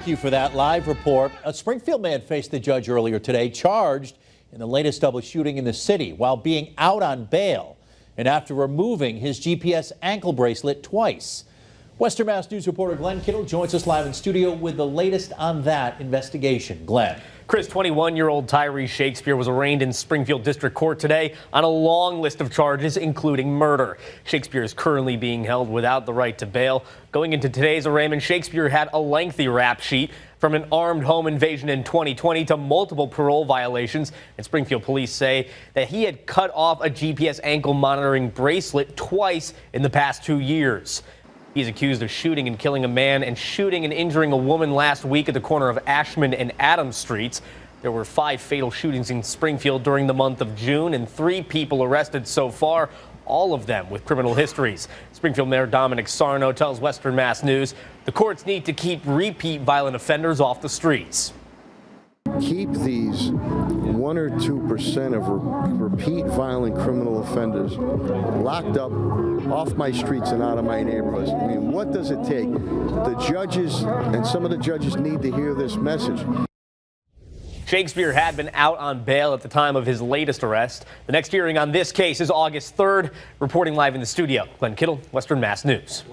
Thank you for that live report. A Springfield man faced the judge earlier today, charged in the latest double shooting in the city while being out on bail and after removing his GPS ankle bracelet twice. Western Mass News reporter Glenn Kittle joins us live in studio with the latest on that investigation. Glenn. Chris, 21-year-old Tyree Shakespeare was arraigned in Springfield District Court today on a long list of charges, including murder. Shakespeare is currently being held without the right to bail. Going into today's arraignment, Shakespeare had a lengthy rap sheet, from an armed home invasion in 2020 to multiple parole violations. And Springfield police say that he had cut off a GPS ankle monitoring bracelet twice in the past 2 years. He's accused of shooting and killing a man and shooting and injuring a woman last week at the corner of Ashman and Adams Streets. There were 5 fatal shootings in Springfield during the month of June and 3 people arrested so far, all of them with criminal histories. Springfield Mayor Dominic Sarno tells Western Mass News the courts need to keep repeat violent offenders off the streets. Keep these 1 or 2% of repeat violent criminal offenders locked up off my streets and out of my neighborhoods. I mean, what does it take? The judges and some of the judges need to hear this message. Shakespeare had been out on bail at the time of his latest arrest. The next hearing on this case is August 3rd. Reporting live in the studio, Glenn Kittle, Western Mass News.